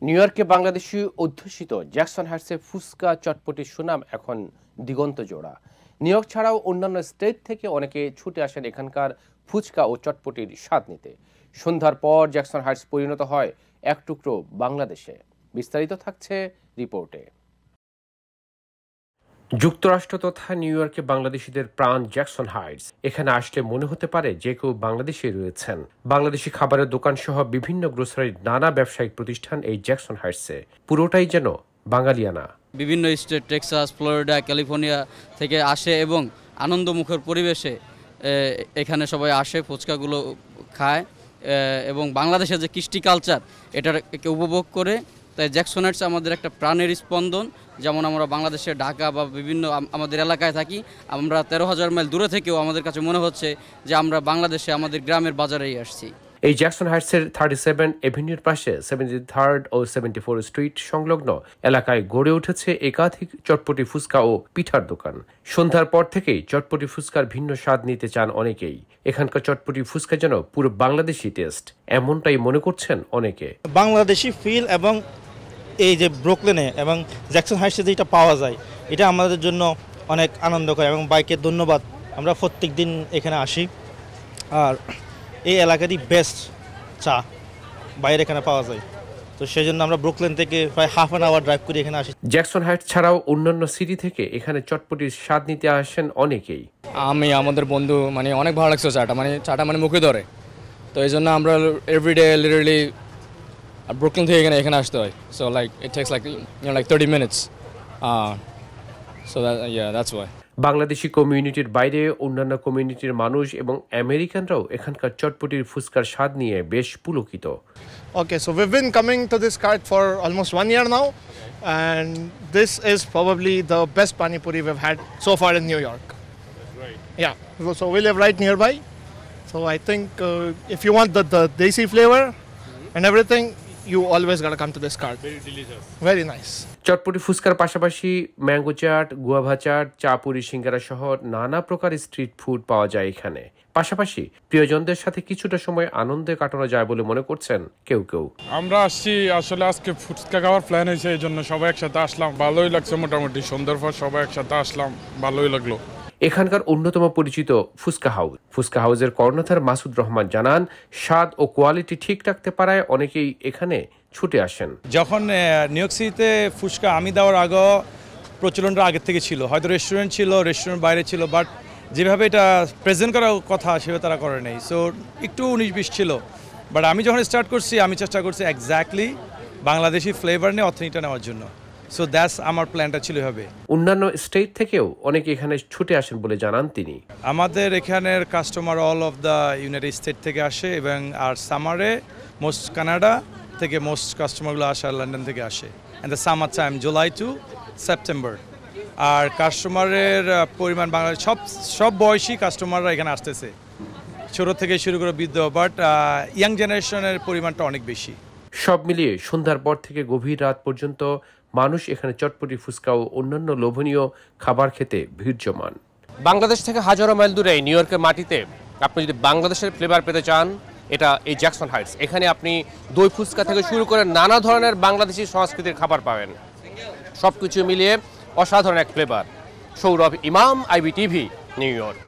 New ইয়র্কে বাংলাদেশি অধ্যুষিত Jackson হাইটসে fuchka চটপটির সুনাম এখন দিগন্ত জোড়া। নিউ ইয়র্ক ছাড়াও অন্যান্য স্টেট থেকে অনেকে ছুটে আসেন এখানকার ফুচকা ও চটপটির স্বাদ নিতে। সন্ধ্যার পর জ্যাকসন হাইটস পরিণত হয় এক টুকরো বাংলাদেশে। বিস্তারিত থাকছে রিপোর্টে। যুক্তরাষ্ট্র তথা নিউ ইয়র্কে বাংলাদেশিদের প্রাণ জ্যাকসন হাইটস। এখানে আসলে মনে হতে পারে যে কেউ বাংলাদেশে রয়েছেন। বাংলাদেশি খাবারের দোকান সহ বিভিন্ন গ্রোসারির নানা ব্যবসায়িক প্রতিষ্ঠান এই জ্যাকসন হাইটসে। পুরোটাই যেন বাঙালিয়ানা। বিভিন্ন স্টেট, টেক্সাস, ফ্লোরিডা, ক্যালিফোর্নিয়া থেকে আসে এবং আনন্দমুখর পরিবেশে এখানে সবাই আসে, ফুচকাগুলো খায় এবং বাংলাদেশের যে কৃষ্টি কালচার এটাকে উপভোগ করে। তাই জ্যাকসন হাইটস আমাদের একটা প্রাণের স্পন্দন। যেমন আমরা বাংলাদেশের ঢাকা বা বিভিন্ন আমাদের এলাকায় থাকি, আমরা 13,000 মাইল দূরে থেকেও আমাদের কাছে মনে হচ্ছে যে আমরা বাংলাদেশে আমাদের গ্রামের বাজারেই আসছি। এই জ্যাকসন হাইটসের 37 এভিনিউর পাশে 73rd ও 74 স্ট্রিট সংলগ্ন এলাকায় গড়ে উঠেছে একাধিক চটপটি ফুচকা ও পিঠার দোকান। সন্ধ্যার পর থেকেই চটপটি ফুচকার ভিন্ন স্বাদ নিতে চান অনেকেই। এখানকার চটপটি ফুচকা যেন পুরো বাংলাদেশি টেস্ট, এমনটাই মনে করছেন অনেকে। বাংলাদেশি ফিল এবং এই যে ব্রুকলিনে এবং জ্যাকসন হাইটসে যেটা পাওয়া যায় এটা আমাদের জন্য অনেক আনন্দকর এবং বাইকে ধন্যবাদ। আমরা প্রত্যেক দিন এখানে আসি আর এই এলাকারই বেস্ট চা বাইরে এখানে পাওয়া যায়, তো সেই জন্য আমরা ব্রুকলিন থেকে প্রায় হাফ অ্যান আওয়ার ড্রাইভ করে এখানে আসি। জ্যাকসন হাইটস ছাড়াও অন্যান্য সিটি থেকে এখানে চটপটির স্বাদ নিতে আসেন অনেকেই। আমাদের বন্ধু অনেক ভালো লাগছে চাটা মুখে ধরে, তো এই জন্য আমরা এভরিডে লিটারালি ব্রুকলিন থেকে এখানে আসতে হয়। So like it tax like 30 minutes. So that's why. Bangladeshi কমিউনিটির বাইরে অন্যান্য কমিউনিটির মানুষ এবং আমেরিকানরাও এখানকার চটপটির ফুচকার স্বাদ নিয়ে বেশ পুলকিত। Okay, so we've been coming to this cart for almost 1 year now, and this is probably the best pani puri we've had so far in New York. Right. Yeah, so we live right nearby. So I think if you want the desi flavor and everything, you always gotta come to this cart. Very delicious. Very nice. চটপটি ফুচকার পাশাপাশি mango chaat, guava chaat, চা, পুরি, সিঙ্গারা সহ নানা প্রকার street food পাওয়া যায় এখানে। পাশাপাশি প্রিয়জনদের সাথে কিছুটা সময় আনন্দে কাটানো যায় বলে মনে করছেন কেউ কেউ। আমরা আসছি আসলে আজকে ফুচকা খাওয়ার প্ল্যান হয়েছে, এই জন্য সবাই একসাথে আসলাম। ভালোই লাগছে, মোটামুটি সন্ধ্যার পর সবাই একসাথে আসলাম, ভালোই লাগলো। এখানকার অন্যতম পরিচিত ফুচকা হাউসের কর্ণধার মাসুদ রহমান জানান, স্বাদ ও কোয়ালিটি ঠিক রাখতে পারায় অনেকেই এখানে ছুটে আসেন। যখন নিউ ইয়র্ক সিটিতে ফুচকা আমি দেওয়ার আগেও প্রচলনটা আগের থেকে ছিল, হয়তো রেস্টুরেন্ট ছিল, রেস্টুরেন্ট বাইরে ছিল, বাট যেভাবে এটা প্রেজেন্ট করার কথা সেভাবে তারা করে নেই। সো একটু 19-20 ছিল, বাট আমি যখন স্টার্ট করছি আমি চেষ্টা করছি এক্স্যাক্টলি বাংলাদেশি ফ্লেভার নিয়ে অথেন্টিকটা নেওয়ার জন্য। সো দ্যাটস আমার প্ল্যানটা ছিল হবে। অন্যান্য স্টেট থেকেও অনেকে এখানে ছুটে আসেন বলে জানান তিনি। আমাদের এখানের customer all of the United State থেকে আসে এবং আর সামারে মোস্ট কানাডা থেকে মোস্ট কাস্টমারগুলো আসে, আর লন্ডন থেকে আসে। And the summer time July to September. আর কাস্টমারের পরিমাণ বাংলাদেশ সব বয়সী কাস্টমাররা এখানে আসতেছে, ছোট থেকে শুরু করে বৃদ্ধ, বাট ইয়াং জেনারেশনের পরিমাণটা অনেক বেশি। সব মিলিয়ে সন্ধ্যার পর থেকে গভীর রাত পর্যন্ত মানুষ এখানে চটপটি, ফুচকা ও অন্যান্য লোভনীয় খাবার খেতে ভিড় জমান। বাংলাদেশ থেকে হাজারো মাইল দূরে নিউ ইয়র্কের মাটিতে আপনি যদি বাংলাদেশের ফ্লেভার পেতে চান, এটা এই জ্যাকসন হাইটস। এখানে আপনি দই ফুচকা থেকে শুরু করে নানা ধরনের বাংলাদেশি সংস্কৃতির খাবার পাবেন। সবকিছু মিলিয়ে অসাধারণ এক ফ্লেভার। সৌরভ ইমাম, IBTV, নিউ ইয়র্ক।